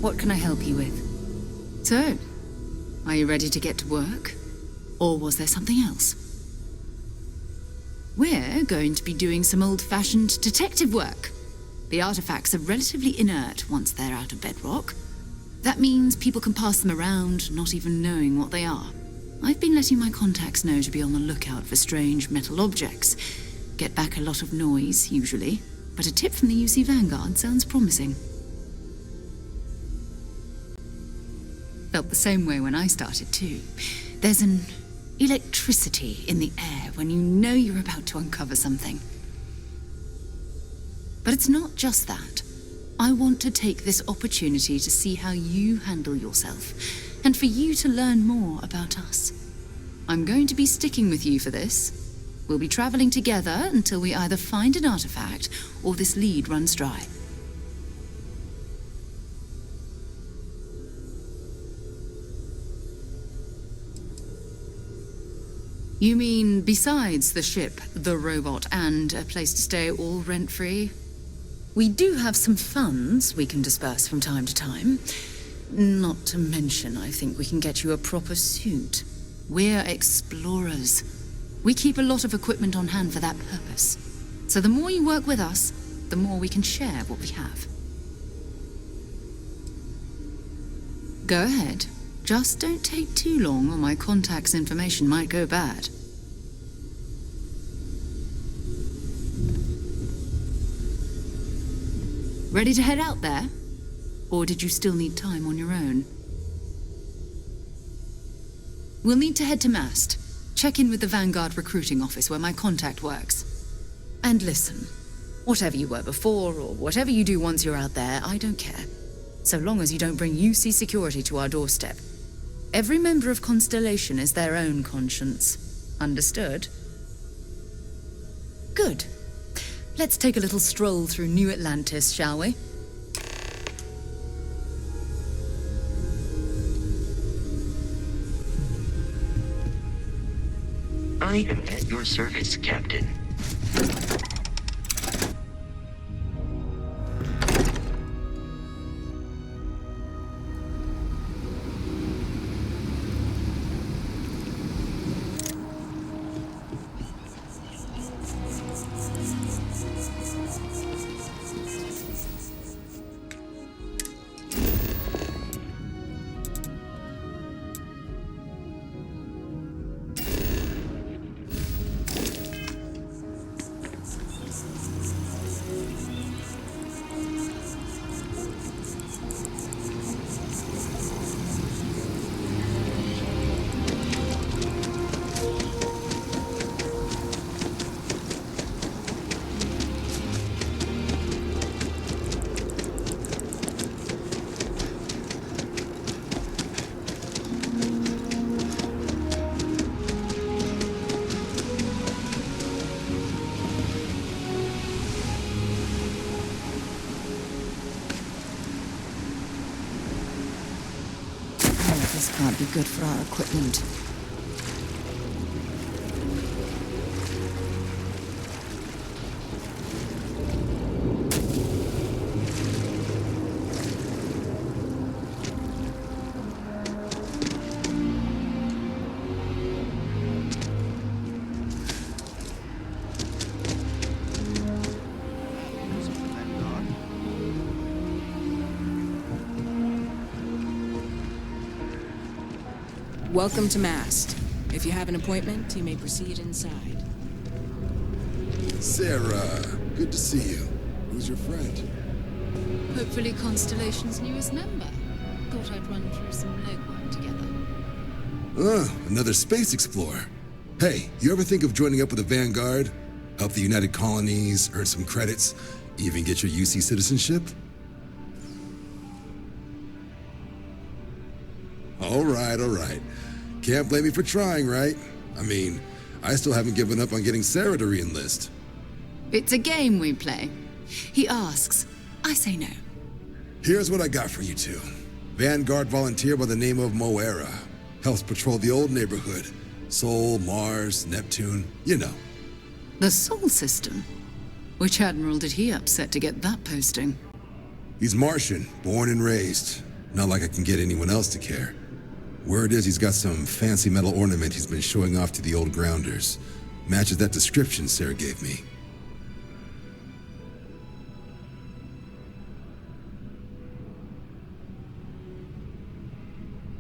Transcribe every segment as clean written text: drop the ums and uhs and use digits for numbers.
What can I help you with? So, are you ready to get to work? Or was there something else? We're going to be doing some old-fashioned detective work. The artifacts are relatively inert once they're out of bedrock. That means people can pass them around, not even knowing what they are. I've been letting my contacts know to be on the lookout for strange metal objects. Get back a lot of noise, usually, but a tip from the UC Vanguard sounds promising. Felt the same way when I started, too. There's an electricity in the air when you know you're about to uncover something. But it's not just that. I want to take this opportunity to see how you handle yourself, and for you to learn more about us. I'm going to be sticking with you for this. We'll be traveling together until we either find an artifact or this lead runs dry. You mean besides the ship, the robot, and a place to stay all rent-free? We do have some funds we can disperse from time to time. Not to mention, I think we can get you a proper suit. We're explorers. We keep a lot of equipment on hand for that purpose. So the more you work with us, the more we can share what we have. Go ahead. Just don't take too long or my contact's information might go bad. Ready to head out there? Or did you still need time on your own? We'll need to head to Mast. Check in with the Vanguard recruiting office where my contact works. And listen, whatever you were before or whatever you do once you're out there, I don't care. So long as you don't bring UC security to our doorstep. Every member of Constellation is their own conscience. Understood? Good. Let's take a little stroll through New Atlantis, shall we? I am at your service, Captain. This can't be good for our equipment. Welcome to Mast. If you have an appointment, you may proceed inside. Sarah, good to see you. Who's your friend? Hopefully Constellation's newest member. Thought I'd run through some legwork together. Another space explorer. Hey, you ever think of joining up with the Vanguard? Help the United Colonies, earn some credits, even get your UC citizenship? All right. Can't blame me for trying, right? I mean, I still haven't given up on getting Sarah to re-enlist. It's a game we play. He asks, I say no. Here's what I got for you two. Vanguard volunteer by the name of Moara. Helps patrol the old neighborhood. Sol, Mars, Neptune, you know. The Sol system? Which admiral did he upset to get that posting? He's Martian, born and raised. Not like I can get anyone else to care. Word is he's got some fancy metal ornament he's been showing off to the old grounders. Matches that description Sarah gave me.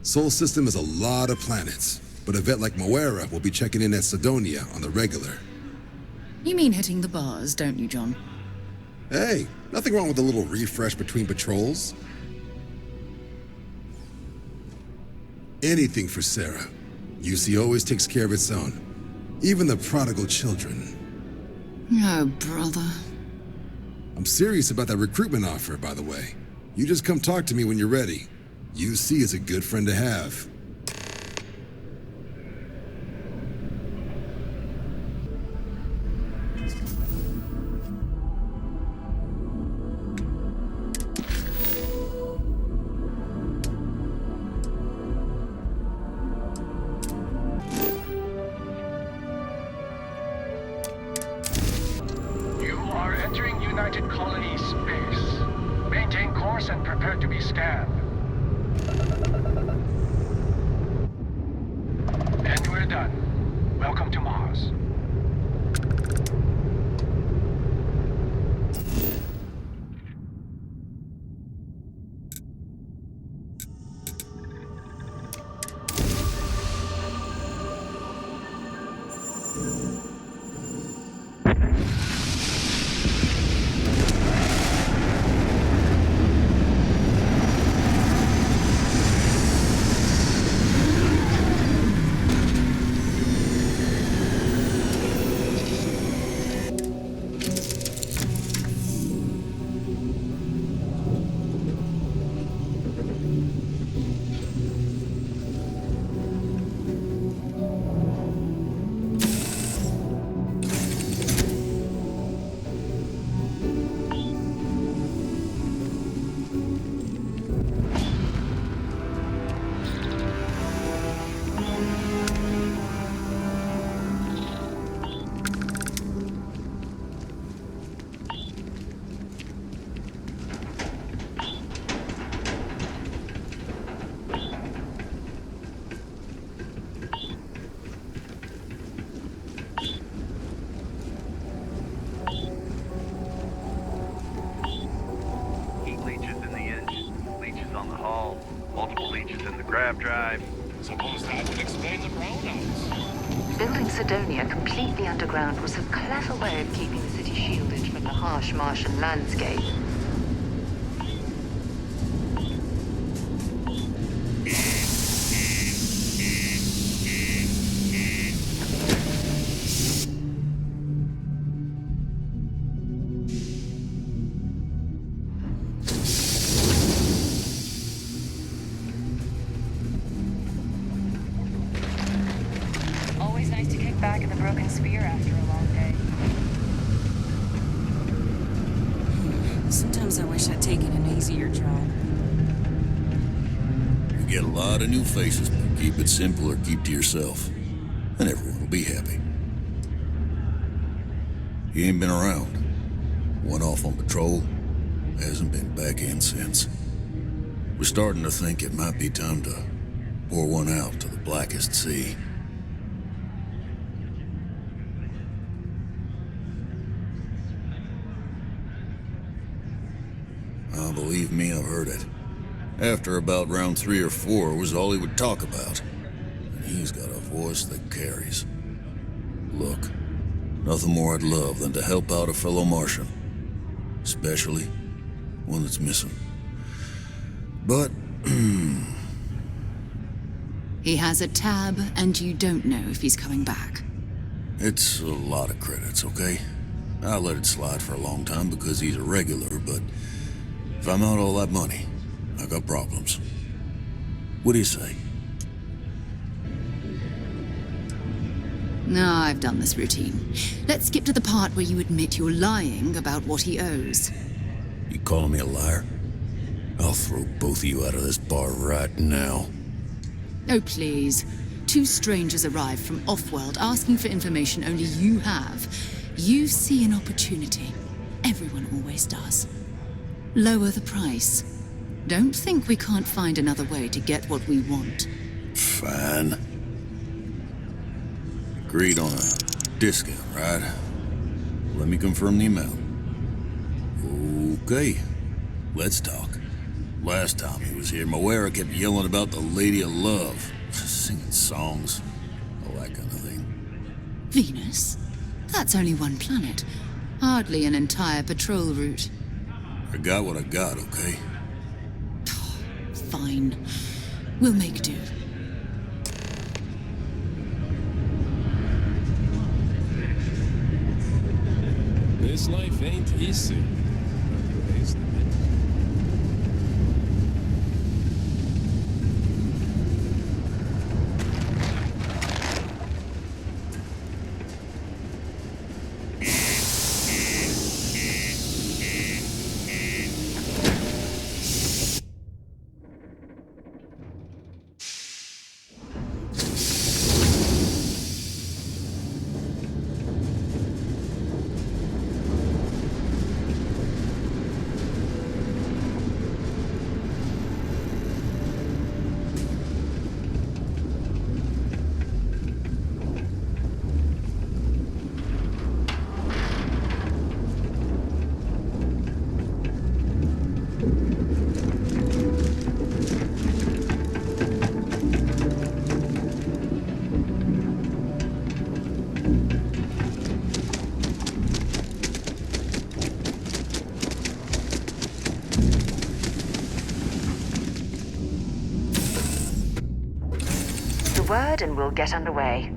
Sol system is a lot of planets, but a vet like Moara will be checking in at Sidonia on the regular. You mean hitting the bars, don't you, John? Hey, nothing wrong with a little refresh between patrols. Anything for Sarah. UC always takes care of its own. Even the prodigal children. Oh, brother. I'm serious about that recruitment offer, by the way. You just come talk to me when you're ready. UC is a good friend to have. You are entering United Colony space. Maintain course and prepare to be scanned. And we're done. Welcome to Mars. Drive. Suppose that would explain the brownouts. Building Sidonia completely underground was a clever way of keeping the city shielded from the harsh Martian landscape. Back in the broken sphere after a long day. Sometimes I wish I'd taken an easier job. You get a lot of new faces, but keep it simple or keep to yourself, and everyone will be happy. He ain't been around. Went off on patrol, hasn't been back in since. We're starting to think it might be time to pour one out to the blackest sea. Believe me, I've heard it. After about round 3 or 4 was all he would talk about. And he's got a voice that carries. Look, nothing more I'd love than to help out a fellow Martian. Especially one that's missing. But, He has a tab, and you don't know if he's coming back. it's a lot of credits, okay? I let it slide for a long time because he's a regular, but if I'm out all that money, I got problems. What do you say? No, I've done this routine. Let's skip to the part where you admit you're lying about what he owes. You calling me a liar? I'll throw both of you out of this bar right now. Oh, please. 2 strangers arrive from off-world asking for information only you have. You see an opportunity. Everyone always does. Lower the price. Don't think we can't find another way to get what we want. Fine. Agreed on a discount, right? Let me confirm the amount. Okay, let's talk. Last time he was here, Moara kept yelling about the Lady of Love, singing songs, all that kind of thing. Venus? That's only one planet. Hardly an entire patrol route. I got what I got, okay? Fine. We'll make do. This life ain't easy. Word and we'll get underway.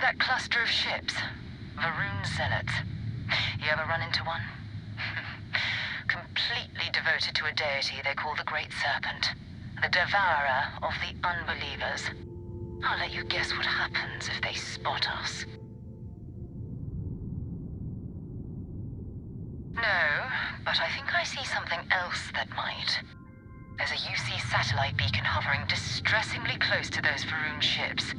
that cluster of ships? Va'ruun Zealots. You ever run into one? Completely devoted to a deity they call the Great Serpent. The devourer of the unbelievers. I'll let you guess what happens if they spot us. No, but I think I see something else that might. There's a UC satellite beacon hovering distressingly close to those Va'ruun ships.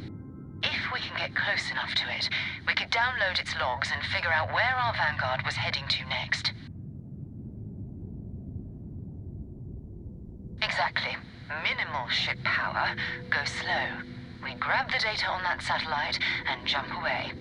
If we can get close enough to it, we could download its logs and figure out where our Vanguard was heading to next. Exactly. Minimal ship power, go slow. We grab the data on that satellite and jump away.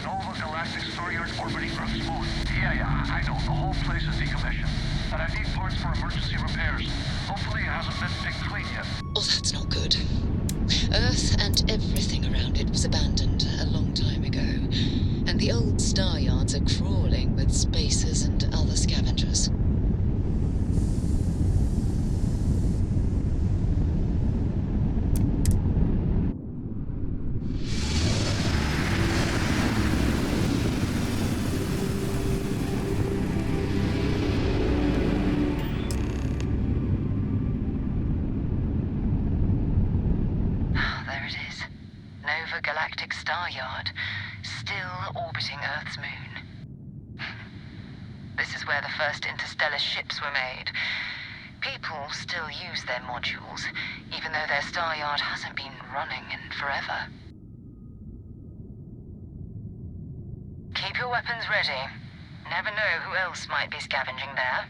Nova Galactic Staryard orbiting Earth's moon. Yeah, I know. The whole place is decommissioned. And I need parts for emergency repairs. Hopefully it hasn't been picked clean yet. Oh, that's not good. Earth and everything around it was abandoned a long time ago. And and the old Staryards are crawling with spacers and other scavengers. There it is. Nova Galactic Staryard, still orbiting Earth's moon. This is where the first interstellar ships were made. People still use their modules, even though their Staryard hasn't been running in forever. Keep your weapons ready. Never know who else might be scavenging there.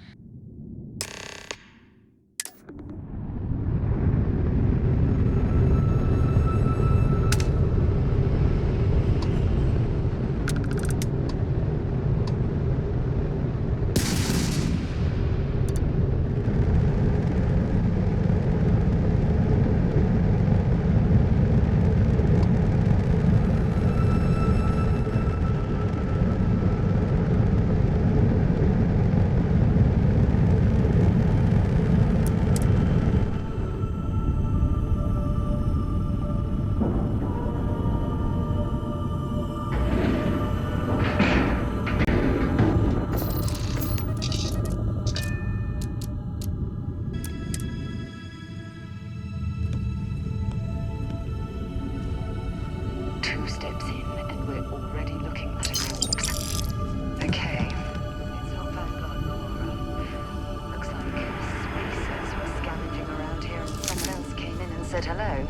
Said hello.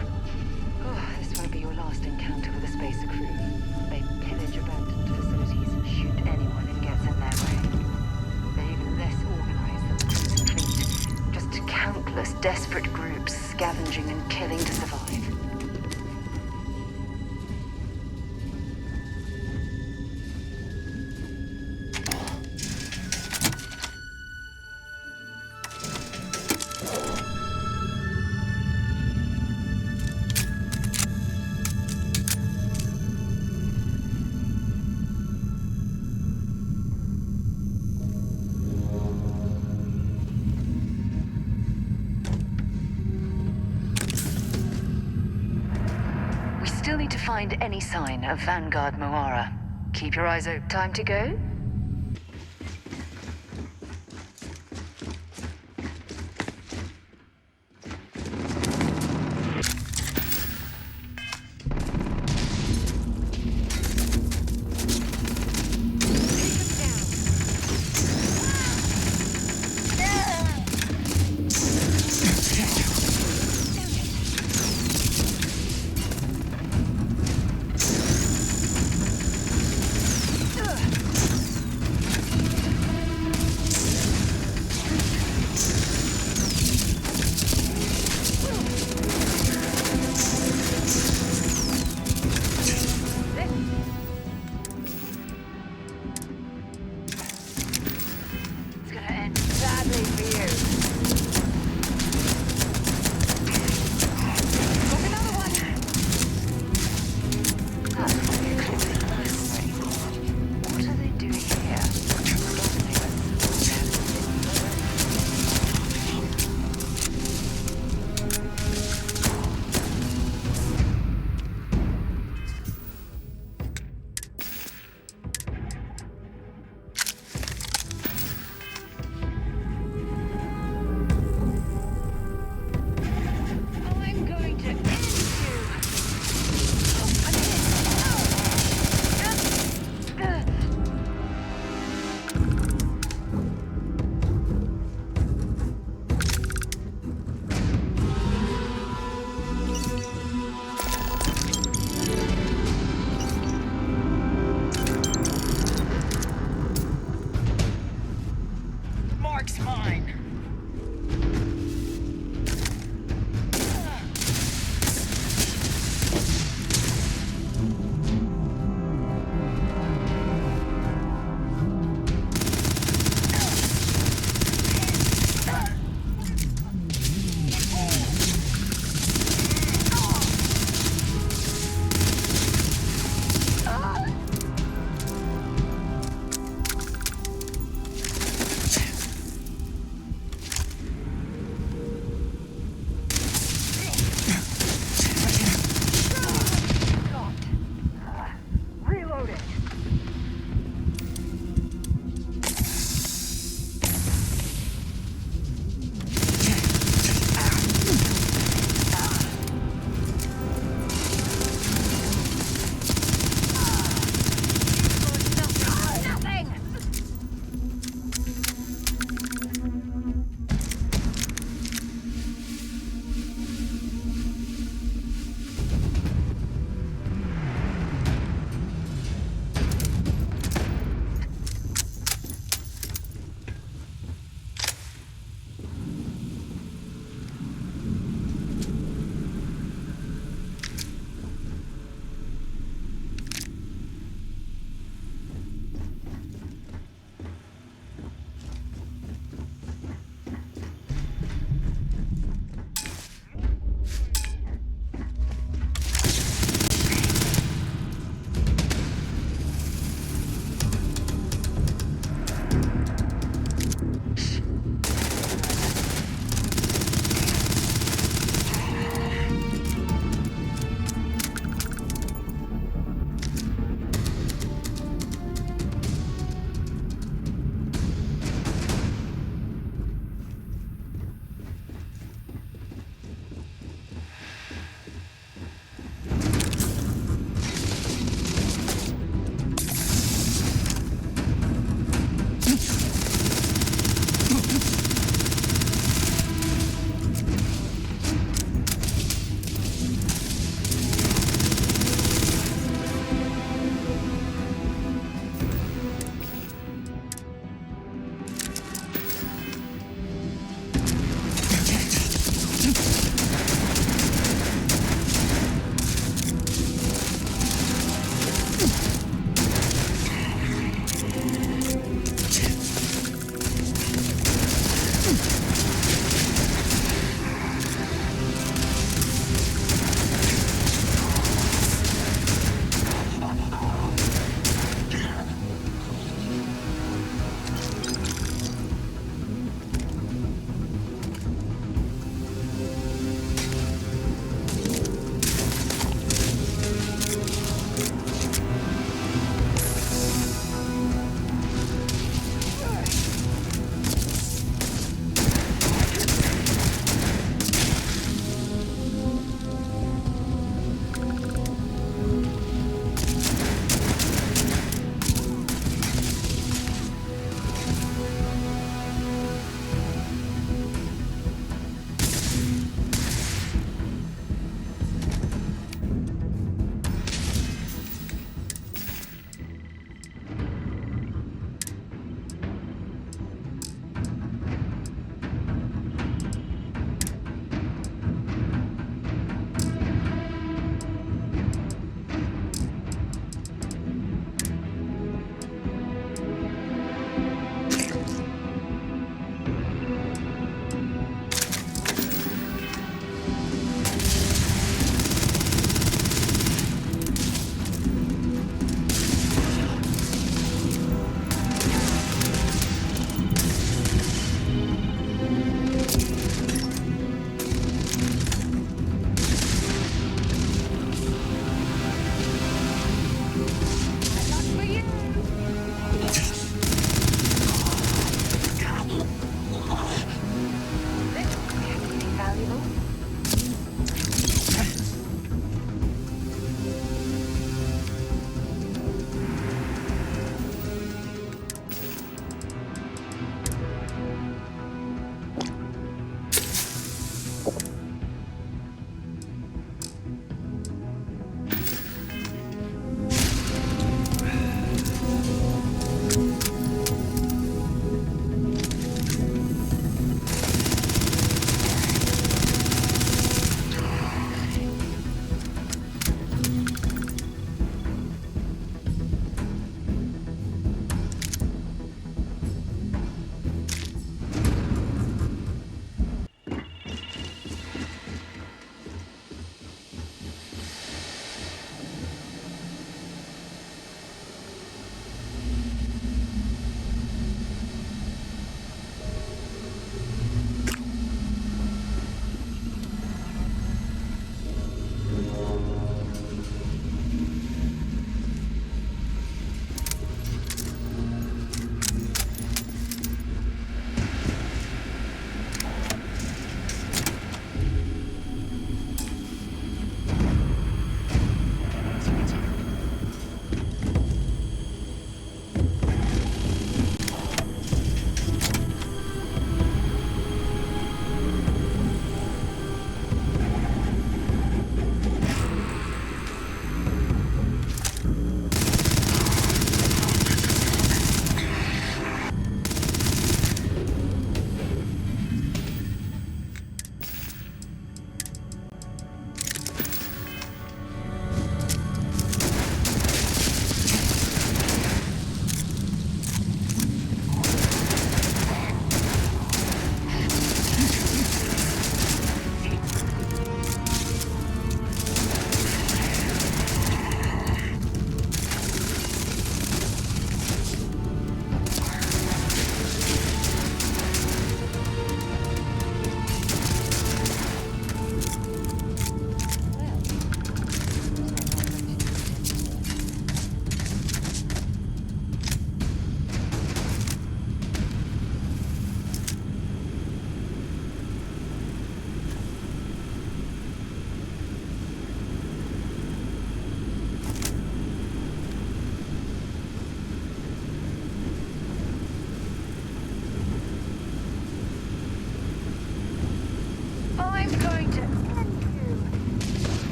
Oh, this won't be your last encounter with a space crew. They pillage abandoned facilities and shoot anyone who gets in their way. They're even less organized than the cruising fleet. Just countless desperate groups scavenging and killing to survive. Still need to find any sign of Vanguard Moara. Keep your eyes open. Time to go?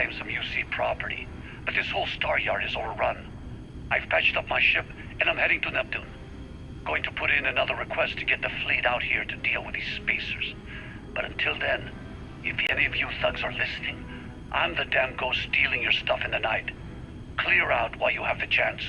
reclaim some UC property, but this whole Staryard is overrun. I've patched up my ship, and I'm heading to Neptune. Going to put in another request to get the fleet out here to deal with these spacers. But until then, if any of you thugs are listening, I'm the damn ghost stealing your stuff in the night. Clear out while you have the chance.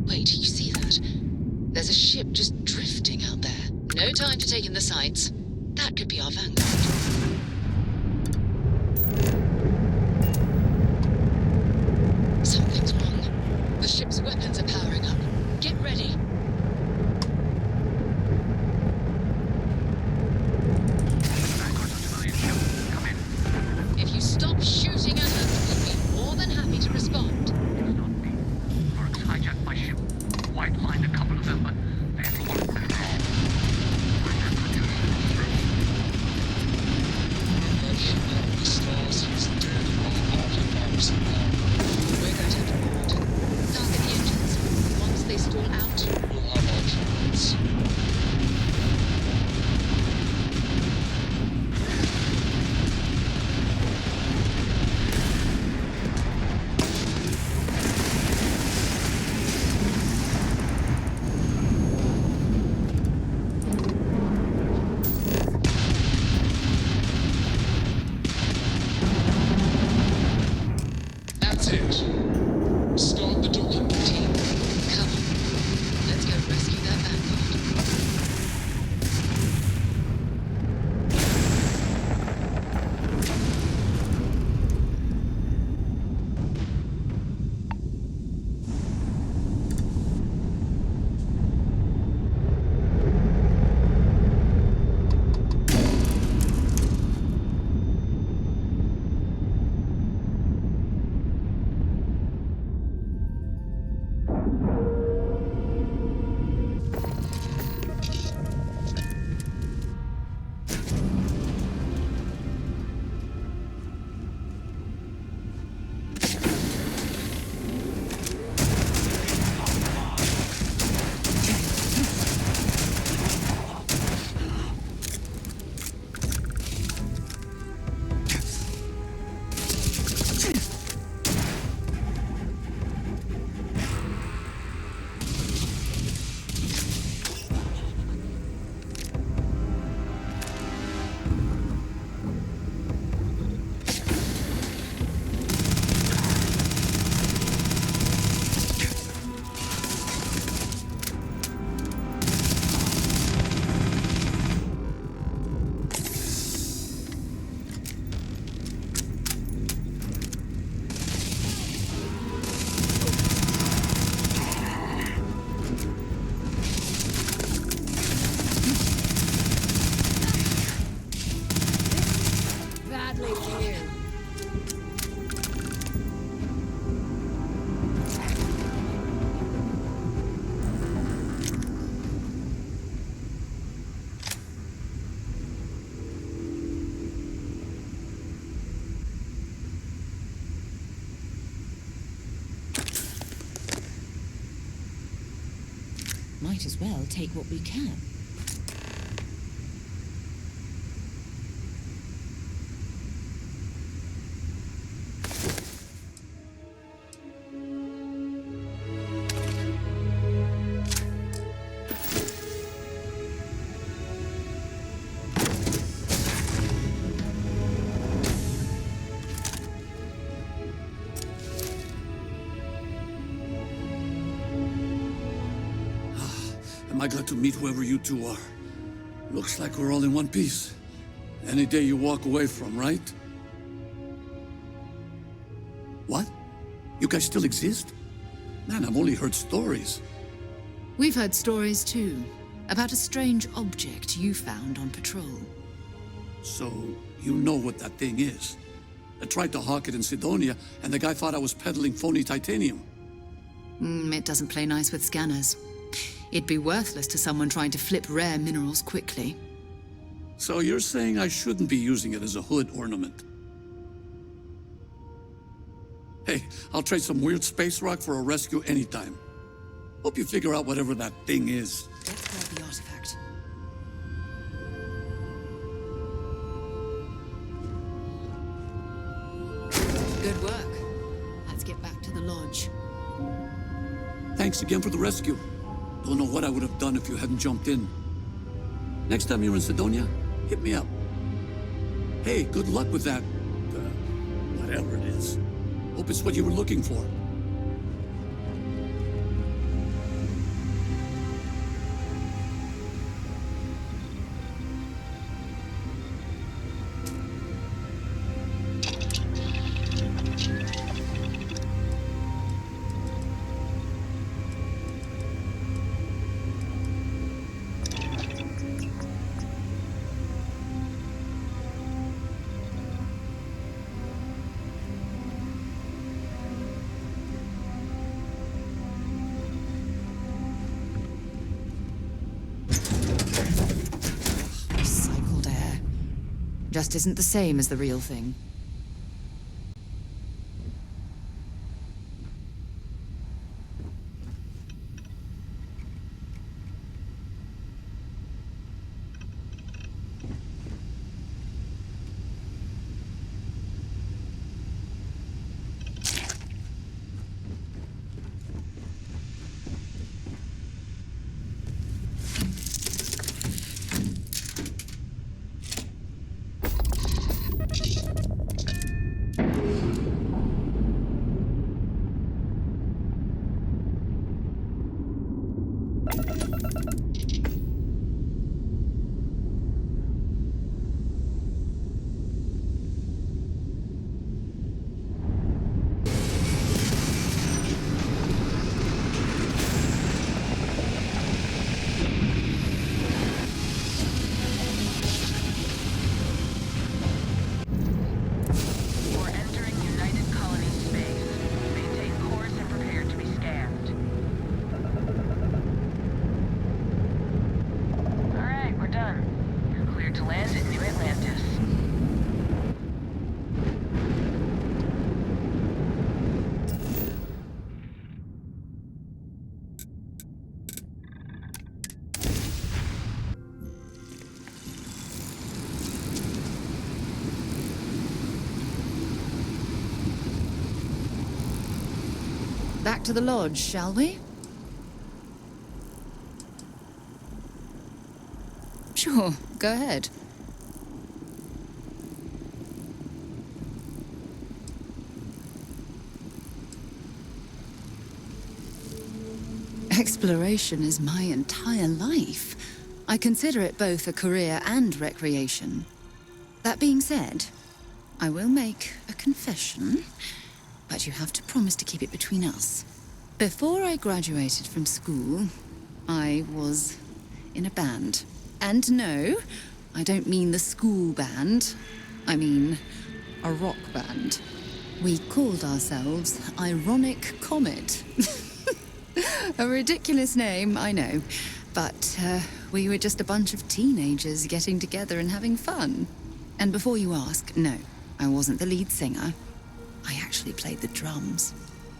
Wait, you see that? There's a ship just drifting out there. No time to take in the sights. That could be our Vanguard. Something's wrong. The ship's weapons are powering up. Get ready. If you stop shooting at us, we'll be more than happy to respond. It's not me. Mercs hijacked my ship. White lined a couple of them, but they had lost control. We're going to have to board. Target the engines. Once they stall out, We'll have our chance. That's it. Start the docking. team, come on. Let's go rescue that Vanguard. might as well take what we can. Am I glad to meet whoever you two are. Looks like we're all in one piece. Any day you walk away from, right? What? You guys still exist? Man, I've only heard stories. We've heard stories too, about a strange object you found on patrol. So, you know what that thing is. I tried to hawk it in Sidonia, and the guy thought I was peddling phony titanium. It doesn't play nice with scanners. It'd be worthless to someone trying to flip rare minerals quickly. So you're saying I shouldn't be using it as a hood ornament? Hey, I'll trade some weird space rock for a rescue anytime. Hope you figure out whatever that thing is. Let's grab the artifact. Good work. Let's get back to the lodge. Thanks again for the rescue. Don't know what I would have done if you hadn't jumped in. Next time you're in Sidonia, hit me up. Hey, good luck with that, whatever it is. Hope it's what you were looking for. Just isn't the same as the real thing. Back to the lodge, shall we? Sure, go ahead. Exploration is my entire life. I consider it both a career and recreation. That being said, I will make a confession, but you have to promise to keep it between us. Before I graduated from school, I was in a band. And no, I don't mean the school band. I mean a rock band. We called ourselves Ironic Comet. A ridiculous name, I know. But we were just a bunch of teenagers getting together and having fun. And before you ask, no, I wasn't the lead singer. I actually played the drums.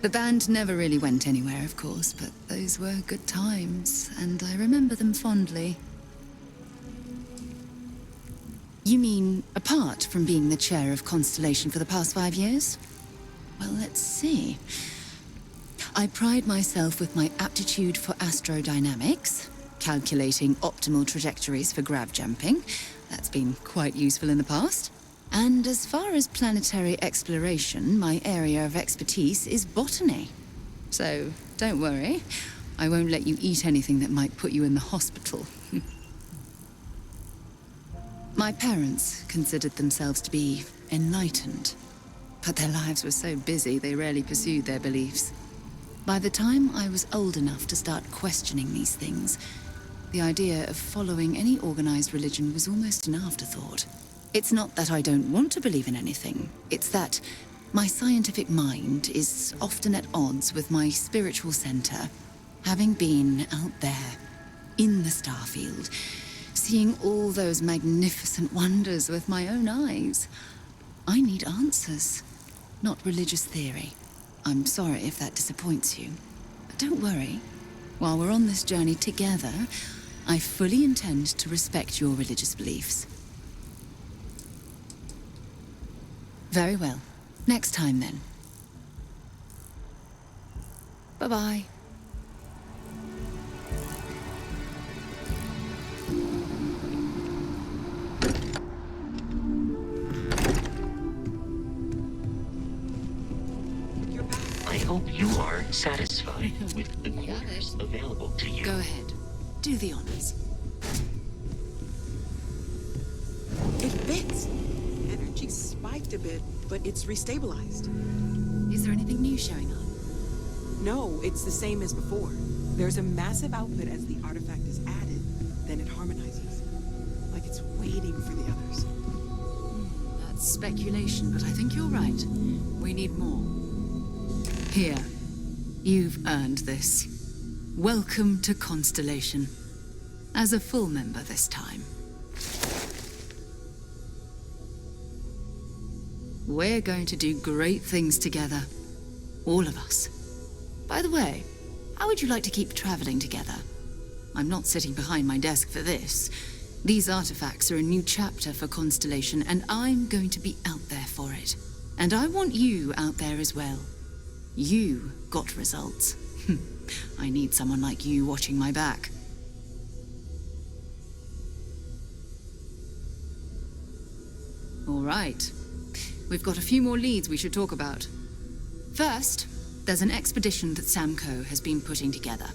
The band never really went anywhere, of course, but those were good times, and I remember them fondly. You mean, apart from being the chair of Constellation for the past 5 years? Well, let's see. I pride myself with my aptitude for astrodynamics, calculating optimal trajectories for grav jumping. That's been quite useful in the past. And as far as planetary exploration, my area of expertise is botany. So, don't worry. I won't let you eat anything that might put you in the hospital. My parents considered themselves to be enlightened, but their lives were so busy they rarely pursued their beliefs. By the time I was old enough to start questioning these things, the idea of following any organized religion was almost an afterthought. It's not that I don't want to believe in anything, it's that my scientific mind is often at odds with my spiritual center. Having been out there, in the Starfield, seeing all those magnificent wonders with my own eyes, I need answers, not religious theory. I'm sorry if that disappoints you, but don't worry. While we're on this journey together, I fully intend to respect your religious beliefs. Very well. Next time, then. Bye-bye. I hope you are satisfied with the quarters available to you. Go ahead. Do the honors. It fits. Energy spiked a bit, but it's restabilized. Is there anything new showing up? No, it's the same as before. There's a massive output as the artifact is added, then it harmonizes. Like it's waiting for the others. That's speculation, but I think you're right. We need more. Here. You've earned this. Welcome to Constellation. As a full member this time. We're going to do great things together. All of us. By the way, how would you like to keep traveling together? I'm not sitting behind my desk for this. These artifacts are a new chapter for Constellation, and I'm going to be out there for it. And I want you out there as well. You got results. I need someone like you watching my back. All right. We've got a few more leads we should talk about. First, there's an expedition that Samco has been putting together.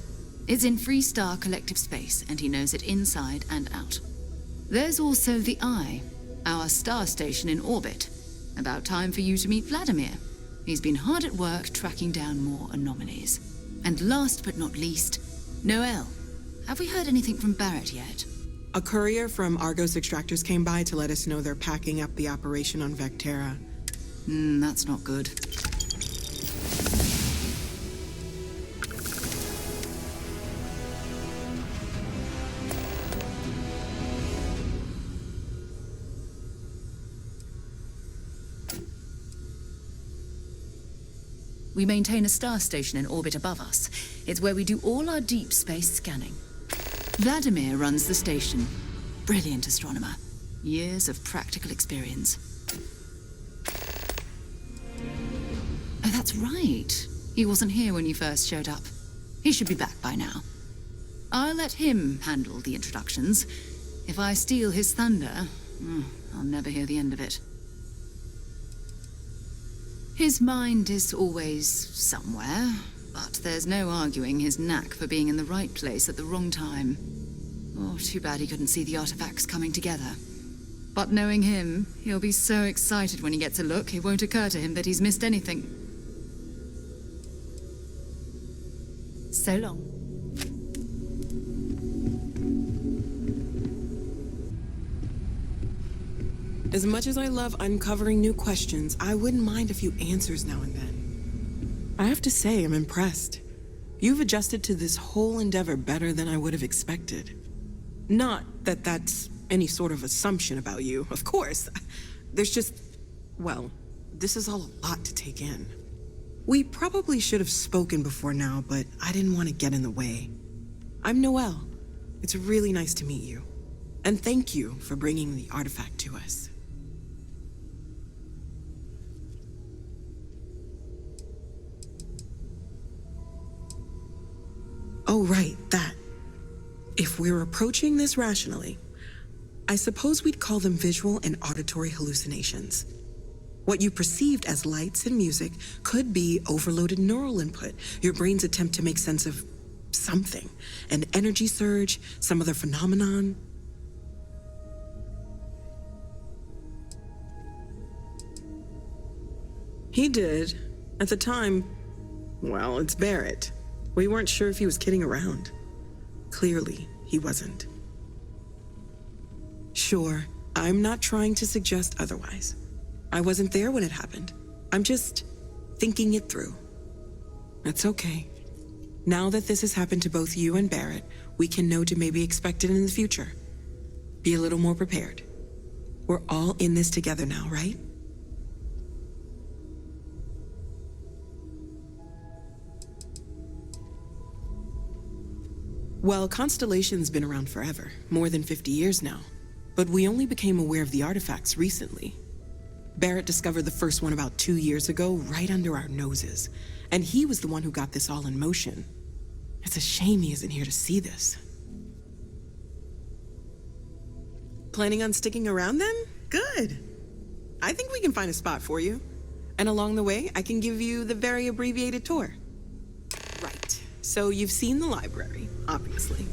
It's in Freestar Collective Space, and he knows it inside and out. There's also the Eye, our star station in orbit. About time for you to meet Vladimir. He's been hard at work tracking down more anomalies. And last but not least, Noel. Have we heard anything from Barrett yet? A courier from Argos Extractors came by to let us know they're packing up the operation on Vectera. That's not good. We maintain a star station in orbit above us. It's where we do all our deep space scanning. Vladimir runs the station. Brilliant astronomer. Years of practical experience. Oh, that's right. He wasn't here when you first showed up. He should be back by now. I'll let him handle the introductions. If I steal his thunder, I'll never hear the end of it. His mind is always somewhere, but there's no arguing his knack for being in the right place at the wrong time. Oh, too bad he couldn't see the artifacts coming together. But knowing him, he'll be so excited when he gets a look, it won't occur to him that he's missed anything. So long. As much as I love uncovering new questions, I wouldn't mind a few answers now and then. I have to say, I'm impressed. You've adjusted to this whole endeavor better than I would have expected. Not that that's any sort of assumption about you, of course. There's just, well, this is all a lot to take in. We probably should have spoken before now, but I didn't want to get in the way. I'm Noelle. It's really nice to meet you. And thank you for bringing the artifact to us. Oh, right, that. If we're approaching this rationally, I suppose we'd call them visual and auditory hallucinations. What you perceived as lights and music could be overloaded neural input, your brain's attempt to make sense of something, an energy surge, some other phenomenon. He did. At the time, well, it's Barrett. We weren't sure if he was kidding around. Clearly, he wasn't. Sure, I'm not trying to suggest otherwise. I wasn't there when it happened. I'm just thinking it through. That's okay. Now that this has happened to both you and Barrett, we can know to maybe expect it in the future. Be a little more prepared. We're all in this together now, right? Well, Constellation's been around forever, more than 50 years now. But we only became aware of the artifacts recently. Barrett discovered the first one about 2 years ago, right under our noses. And he was the one who got this all in motion. It's a shame he isn't here to see this. Planning on sticking around then? Good. I think we can find a spot for you. And along the way, I can give you the very abbreviated tour. Right. So you've seen the library, obviously.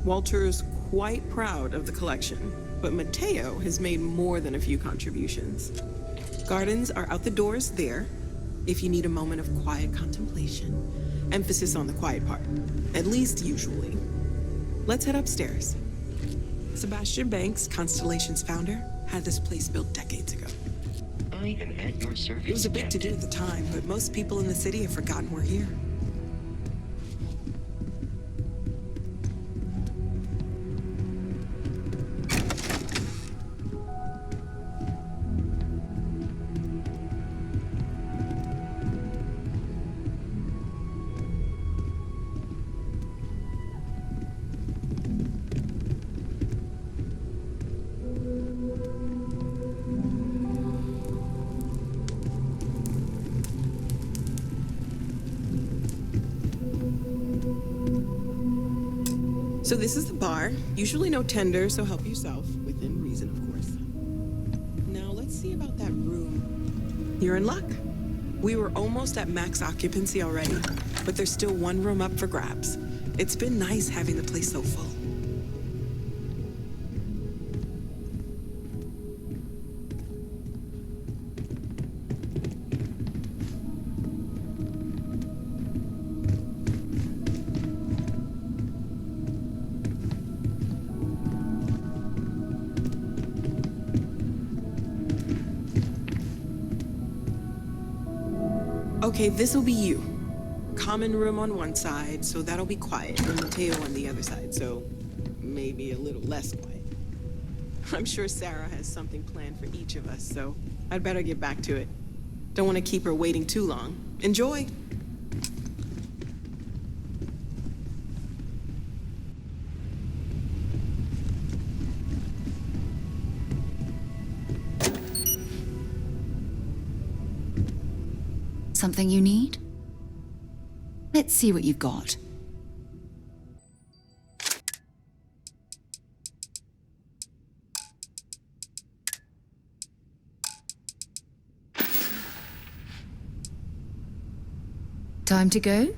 Walter's quite proud of the collection, but Mateo has made more than a few contributions. Gardens are out the doors there, if you need a moment of quiet contemplation. Emphasis on the quiet part, at least usually. Let's head upstairs. Sebastian Banks, Constellation's founder, had this place built decades ago. I am at your service. It was a big to-do at the time, but most people in the city have forgotten we're here. So this is the bar. Usually no tender, so help yourself. Within reason, of course. Now let's see about that room. You're in luck. We were almost at max occupancy already, but there's still one room up for grabs. It's been nice having the place so full. Okay, this'll be you. Common room on one side, so that'll be quiet, and Mateo on the other side, so maybe a little less quiet. I'm sure Sarah has something planned for each of us, so I'd better get back to it. Don't want to keep her waiting too long. Enjoy! Something you need? Let's see what you've got. Time to go?